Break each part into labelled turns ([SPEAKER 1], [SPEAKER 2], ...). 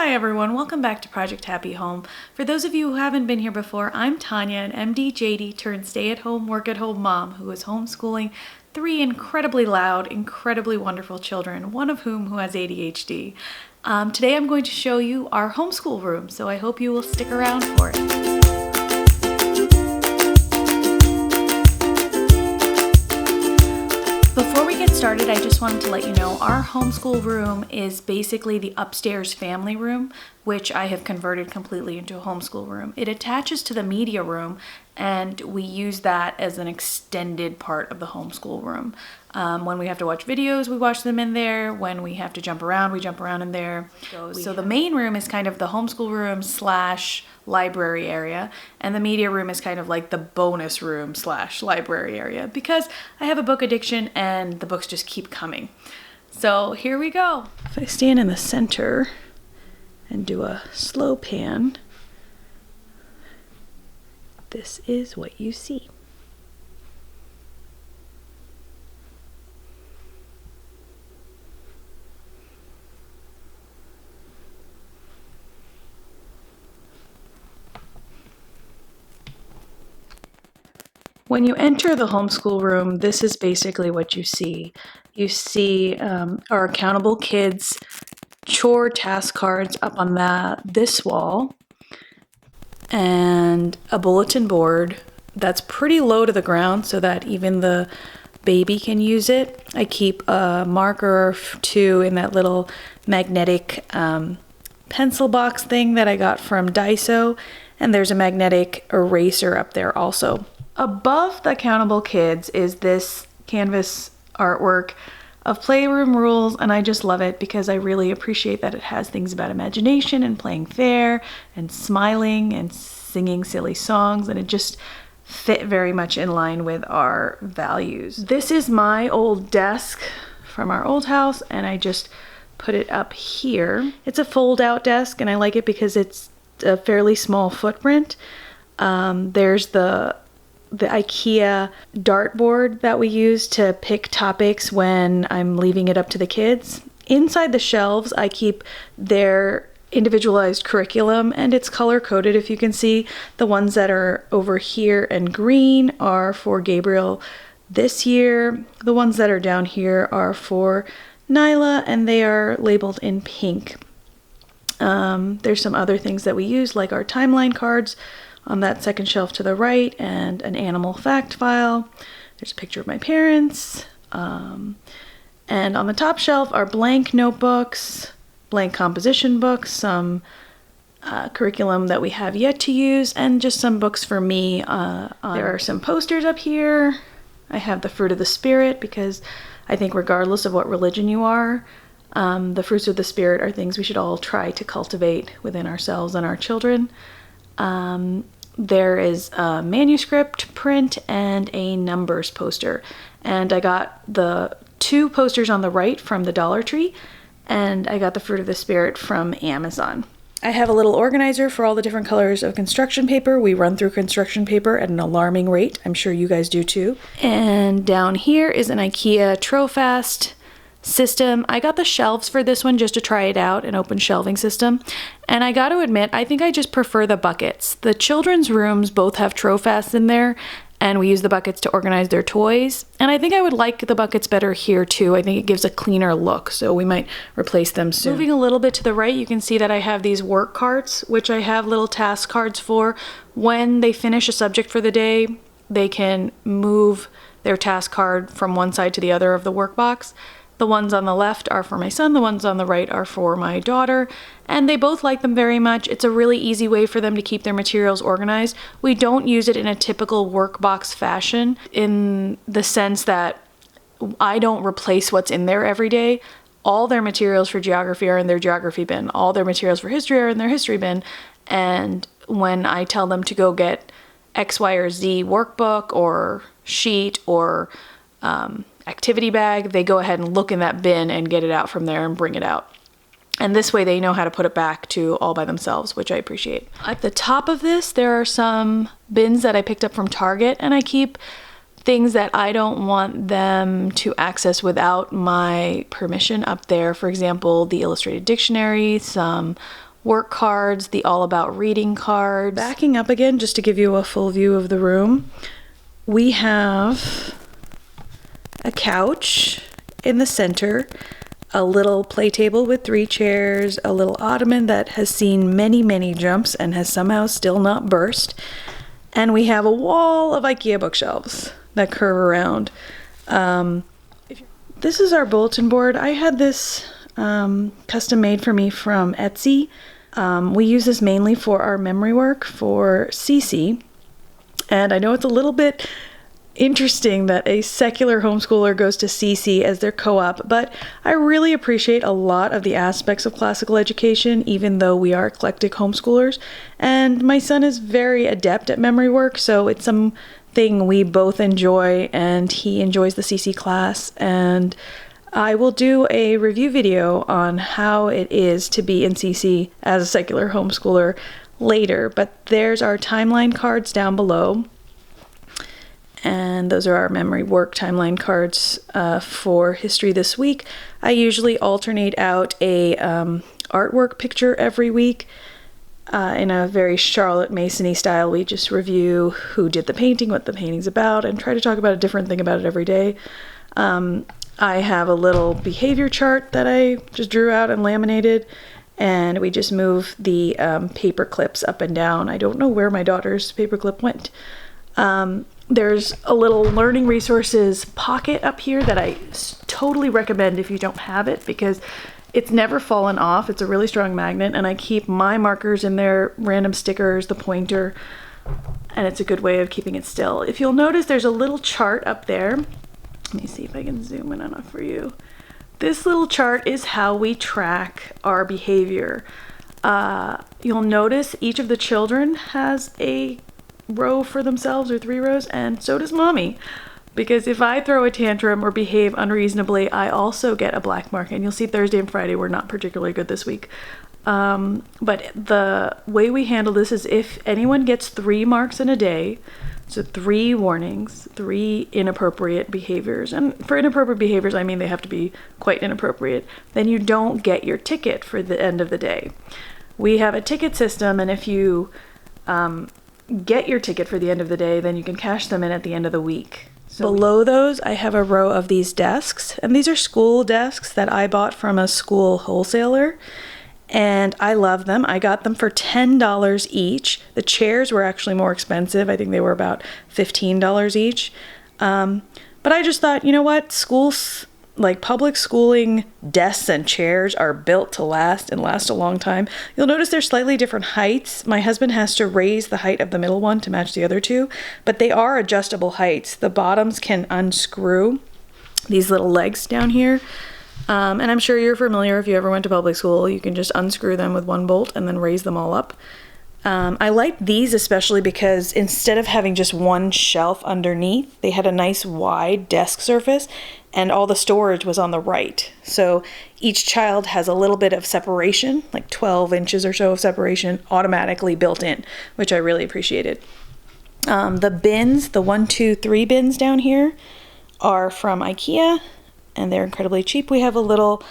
[SPEAKER 1] Hi everyone, welcome back to Project Happy Home. For those of you who haven't been here before, I'm Tanya, an MD JD turned stay-at-home, work-at-home mom who is homeschooling 3 incredibly loud, incredibly wonderful children, one of whom has ADHD. Today I'm going to show you our homeschool room, so I hope you will stick around for it. Before we get started, I just wanted to let you know our homeschool room is basically the upstairs family room, which I have converted completely into a homeschool room. It attaches to the media room, and we use that as an extended part of the homeschool room. When we have to watch videos, we watch them in there. When we have to jump around, we jump around in there. So the main room is kind of the homeschool room / library area, and the media room is kind of like the bonus room / library area because I have a book addiction and the books just keep coming. So here we go. If I stand in the center and do a slow pan, this is what you see. When you enter the homeschool room, this is basically what you see. You see our accountable kids chore task cards up on this wall, and a bulletin board that's pretty low to the ground so that even the baby can use it. I keep a marker or 2 in that little magnetic pencil box thing that I got from Daiso, and there's a magnetic eraser up there also. Above the accountable kids is this canvas artwork of playroom rules, and I just love it because I really appreciate that it has things about imagination and playing fair and smiling and singing silly songs, and it just fit very much in line with our values. This is my old desk from our old house, and I just put it up here. It's a fold-out desk, and I like it because it's a fairly small footprint. There's the Ikea dartboard that we use to pick topics when I'm leaving it up to the kids. Inside the shelves, I keep their individualized curriculum, and it's color-coded. If you can see, the ones that are over here and green are for Gabriel this year. The ones that are down here are for Nyla, and they are labeled in pink. There's some other things that we use, like our timeline cards on that second shelf to the right, and an animal fact file. There's a picture of my parents. And on the top shelf are blank notebooks, blank composition books, some curriculum that we have yet to use, and just some books for me. There are some posters up here. I have the Fruit of the Spirit because I think regardless of what religion you are, the fruits of the Spirit are things we should all try to cultivate within ourselves and our children. There is a manuscript print and a numbers poster, and I got the 2 posters on the right from the Dollar Tree, and I got the Fruit of the Spirit from Amazon. I have a little organizer for all the different colors of construction paper. We run through construction paper at an alarming rate. I'm sure you guys do too. And down here is an Ikea Trofast system. I got the shelves for this one just to try it out, an open shelving system. And I got to admit, I think I just prefer the buckets. The children's rooms both have Trofasts in there, and we use the buckets to organize their toys. And I think I would like the buckets better here too. I think it gives a cleaner look, so we might replace them soon. Moving a little bit to the right, you can see that I have these work carts, which I have little task cards for. When they finish a subject for the day, they can move their task card from one side to the other of the workbox. The ones on the left are for my son, the ones on the right are for my daughter, and they both like them very much. It's a really easy way for them to keep their materials organized. We don't use it in a typical workbox fashion in the sense that I don't replace what's in there every day. All their materials for geography are in their geography bin. All their materials for history are in their history bin. And when I tell them to go get X, Y, or Z workbook or sheet or activity bag, they go ahead and look in that bin and get it out from there and bring it out. And this way they know how to put it back to all by themselves, which I appreciate. At the top of this, there are some bins that I picked up from Target, and I keep things that I don't want them to access without my permission up there. For example, the illustrated dictionary, some work cards, the All About Reading cards. Backing up again, just to give you a full view of the room, we have a couch in the center, a little play table with 3 chairs, a little ottoman that has seen many, many jumps and has somehow still not burst, and we have a wall of Ikea bookshelves that curve around. This is our bulletin board. I had this custom made for me from Etsy. We use this mainly for our memory work for CC, and I know it's a little bit interesting that a secular homeschooler goes to CC as their co-op, but I really appreciate a lot of the aspects of classical education, even though we are eclectic homeschoolers, and my son is very adept at memory work, so it's something we both enjoy, and he enjoys the CC class, and I will do a review video on how it is to be in CC as a secular homeschooler later, but there's our timeline cards down below. And those are our memory work timeline cards for history this week. I usually alternate out a artwork picture every week in a very Charlotte Mason-y style. We just review who did the painting, what the painting's about, and try to talk about a different thing about it every day. I have a little behavior chart that I just drew out and laminated, and we just move the paper clips up and down. I don't know where my daughter's paper clip went. There's a little learning resources pocket up here that I totally recommend if you don't have it, because it's never fallen off. It's a really strong magnet, and I keep my markers in there, random stickers, the pointer, and it's a good way of keeping it still. If you'll notice, there's a little chart up there. Let me see if I can zoom in enough for you. This little chart is how we track our behavior. You'll notice each of the children has a row for themselves, or 3 rows, and so does mommy, because if I throw a tantrum or behave unreasonably, I also get a black mark, and you'll see Thursday and Friday were not particularly good this week. But the way we handle this is if anyone gets 3 marks in a day, so 3 warnings, 3 inappropriate behaviors, and for inappropriate behaviors I mean they have to be quite inappropriate, then you don't get your ticket for the end of the day. We have a ticket system, and if you get your ticket for the end of the day, then you can cash them in at the end of the week. So below those, I have a row of these desks, and these are school desks that I bought from a school wholesaler, and I love them. I got them for $10 each. The chairs were actually more expensive. I think they were about $15 each. But I just thought, you know what? Schools, like public schooling desks and chairs, are built to last and last a long time. You'll notice they're slightly different heights. My husband has to raise the height of the middle one to match the other 2, but they are adjustable heights. The bottoms can unscrew these little legs down here. And I'm sure you're familiar, if you ever went to public school, you can just unscrew them with 1 bolt and then raise them all up. I like these especially because instead of having just 1 shelf underneath, they had a nice wide desk surface, and all the storage was on the right. So each child has a little bit of separation, like 12 inches or so of separation automatically built in, which I really appreciated. The bins, the 1, 2, 3 bins down here are from Ikea, and they're incredibly cheap. We have a little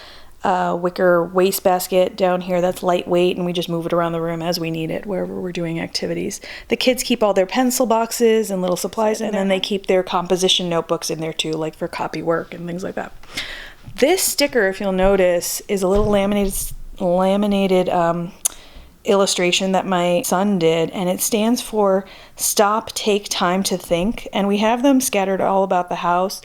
[SPEAKER 1] wicker wastebasket down here that's lightweight, and we just move it around the room as we need it wherever we're doing activities. The kids keep all their pencil boxes and little supplies, and then they keep their composition notebooks in there too, like for copy work and things like that. This sticker, if you'll notice, is a little laminated illustration that my son did, and it stands for Stop, Take Time to Think, and we have them scattered all about the house,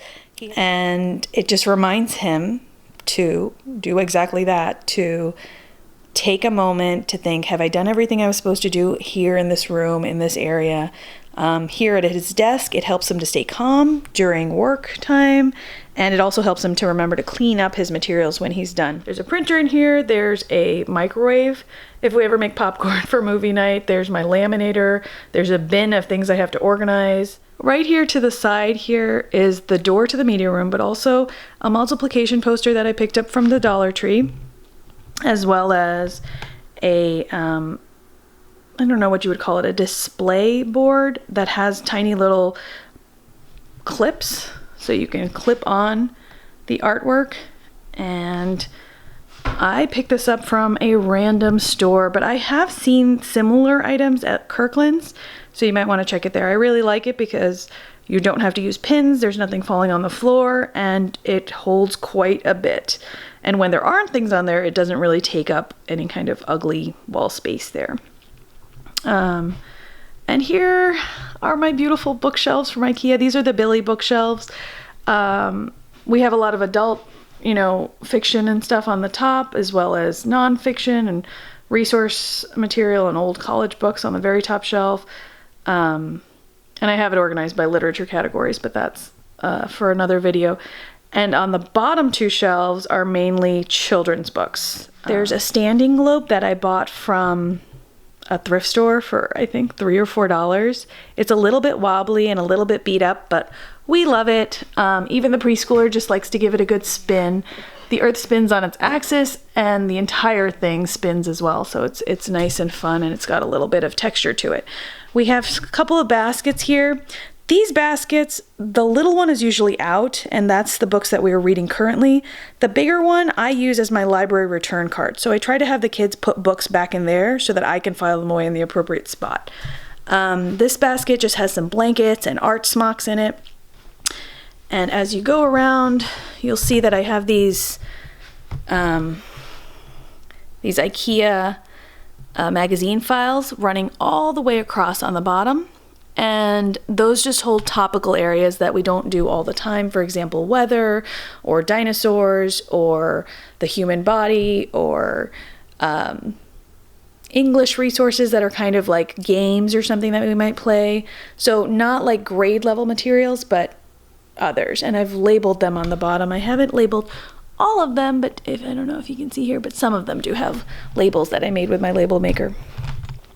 [SPEAKER 1] and it just reminds him to do exactly that, to take a moment to think, have I done everything I was supposed to do here in this room, in this area? Here at his desk, it helps him to stay calm during work time, and it also helps him to remember to clean up his materials when he's done. There's a printer in here, there's a microwave if we ever make popcorn for movie night, there's my laminator, there's a bin of things I have to organize. Right here to the side here is the door to the media room, but also a multiplication poster that I picked up from the Dollar Tree, as well as a, I don't know what you would call it, a display board that has tiny little clips, so you can clip on the artwork, and I picked this up from a random store, but I have seen similar items at Kirkland's, so you might want to check it there. I really like it because you don't have to use pins, there's nothing falling on the floor, and it holds quite a bit. And when there aren't things on there, it doesn't really take up any kind of ugly wall space there. And here are my beautiful bookshelves from Ikea. These are the Billy bookshelves. We have a lot of adult, fiction and stuff on the top, as well as nonfiction and resource material and old college books on the very top shelf. And I have it organized by literature categories, but that's for another video. And on the bottom two shelves are mainly children's books. There's a standing globe that I bought from a thrift store for, I think, $3 or $4. It's a little bit wobbly and a little bit beat up, but we love it. Even the preschooler just likes to give it a good spin. The earth spins on its axis and the entire thing spins as well. So it's nice and fun, and it's got a little bit of texture to it. We have a couple of baskets here. These baskets, the little one is usually out, and that's the books that we are reading currently. The bigger one I use as my library return card. So I try to have the kids put books back in there so that I can file them away in the appropriate spot. This basket just has some blankets and art smocks in it. And as you go around, you'll see that I have these IKEA magazine files running all the way across on the bottom. And those just hold topical areas that we don't do all the time. For example, weather, or dinosaurs, or the human body, or English resources that are kind of like games or something that we might play. So not like grade level materials, but others. And I've labeled them on the bottom. I haven't labeled all of them, but I don't know if you can see here, but some of them do have labels that I made with my label maker.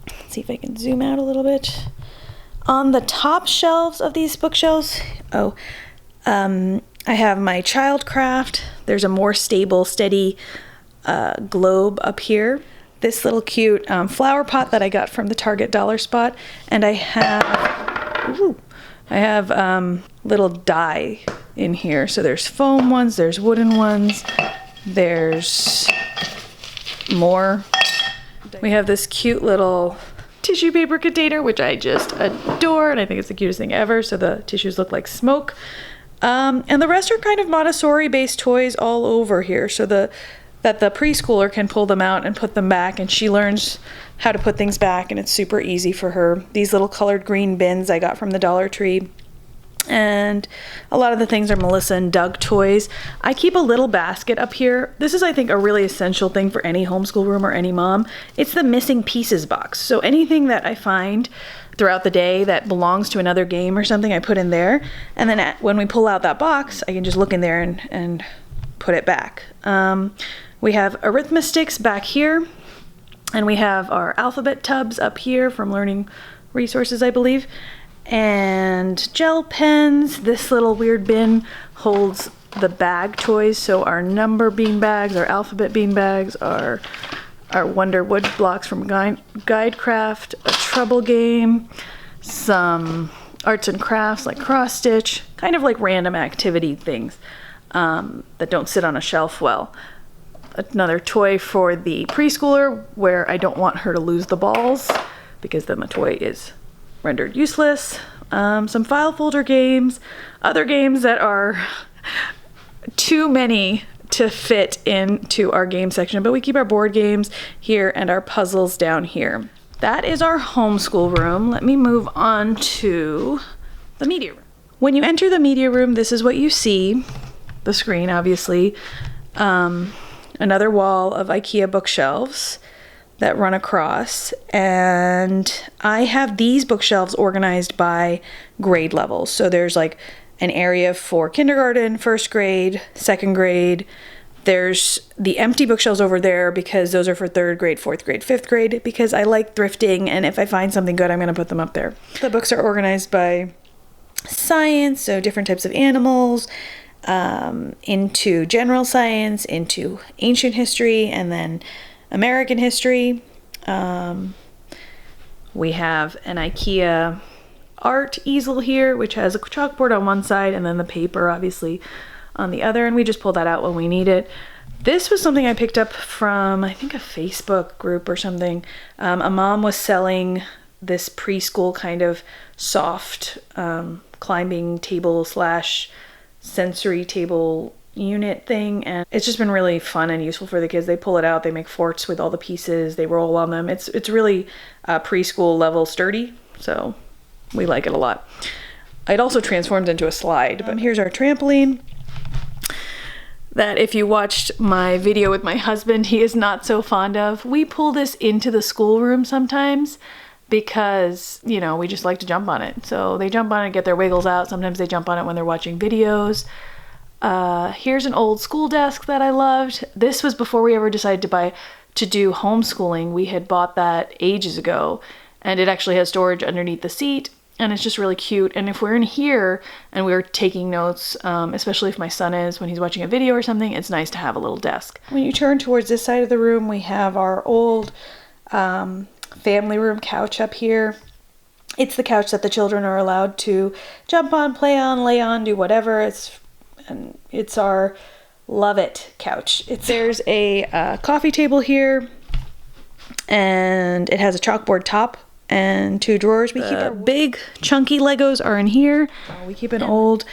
[SPEAKER 1] Let's see if I can zoom out a little bit. On the top shelves of these bookshelves, I have my Childcraft. There's a more stable, steady globe up here. This little cute flower pot that I got from the Target dollar spot. And I have little die in here. So there's foam ones, there's wooden ones, there's more. We have this cute little tissue paper container, which I just adore, and I think it's the cutest thing ever. So the tissues look like smoke. And the rest are kind of Montessori-based toys all over here, so that the preschooler can pull them out and put them back, and she learns how to put things back, and it's super easy for her. These little colored green bins I got from the Dollar Tree. And a lot of the things are Melissa and Doug toys. I keep a little basket up here. This is, I think, a really essential thing for any homeschool room or any mom. It's the missing pieces box. So anything that I find throughout the day that belongs to another game or something, I put in there. And then when we pull out that box, I can just look in there and put it back. We have arithmetics back here. And we have our alphabet tubs up here from Learning Resources, I believe. And gel pens. This little weird bin holds the bag toys. So our number bean bags, our alphabet bean bags, our Wonder Wood blocks from Guidecraft, a trouble game, some arts and crafts like cross stitch, kind of like random activity things that don't sit on a shelf well. Another toy for the preschooler where I don't want her to lose the balls because then the toy is rendered useless. Some file folder games, other games that are too many to fit into our game section, but we keep our board games here and our puzzles down here. That is our homeschool room. Let me move on to the media room. When you enter the media room, this is what you see. The screen, obviously. Another wall of IKEA bookshelves that run across, and I have these bookshelves organized by grade level. So there's like an area for kindergarten, first grade, second grade. There's the empty bookshelves over there because those are for third grade, fourth grade, fifth grade, because I like thrifting, and if I find something good, I'm going to put them up there. The books are organized by science, so different types of animals, into general science, into ancient history, and then American history. We have an Ikea Art Easel here, which has a chalkboard on one side and then the paper obviously on the other, and we just pull that out when we need it. This was something I picked up from, I think, a Facebook group or something. A mom was selling this preschool kind of soft climbing table slash sensory table unit thing, and it's just been really fun and useful for the kids. They pull it out, they make forts with all the pieces, they roll on them. It's really preschool level sturdy, so we like it a lot. It also transforms into a slide. But here's our trampoline that, if you watched my video with my husband, he is not so fond of. We pull this into the schoolroom sometimes because, you know, we just like to jump on it. So they jump on it, get their wiggles out. Sometimes they jump on it when they're watching videos. Here's an old school desk that I loved. This was before we ever decided to do homeschooling. We had bought that ages ago, and it actually has storage underneath the seat, and it's just really cute. And if we're in here and we're taking notes, especially if my son is, when he's watching a video or something, it's nice to have a little desk. When you turn towards this side of the room, we have our old family room couch up here. It's the couch that the children are allowed to jump on, play on, lay on, do whatever. It's our love it couch. There's a coffee table here, and it has a chalkboard top and 2 drawers. We keep our big chunky Legos are in here. We keep an old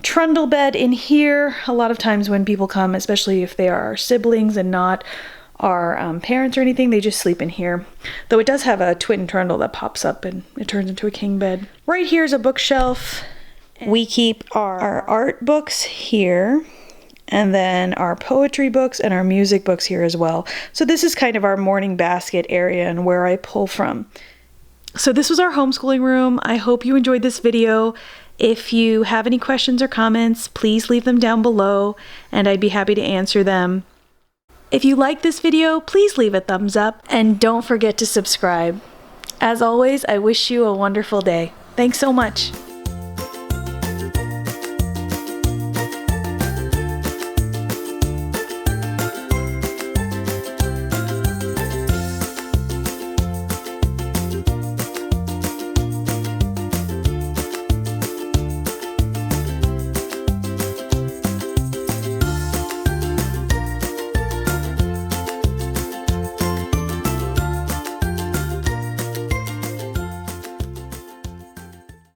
[SPEAKER 1] Trundle Bed in here. A lot of times when people come, especially if they are our siblings and not our parents or anything, they just sleep in here. Though it does have a twin trundle that pops up and it turns into a king bed. Right here is a bookshelf. We keep our art books here, and then our poetry books and our music books here as well. So this is kind of our morning basket area and where I pull from. So this was our homeschooling room. I hope you enjoyed this video. If you have any questions or comments, please leave them down below and I'd be happy to answer them. If you like this video, please leave a thumbs up and don't forget to subscribe. As always, I wish you a wonderful day. Thanks so much.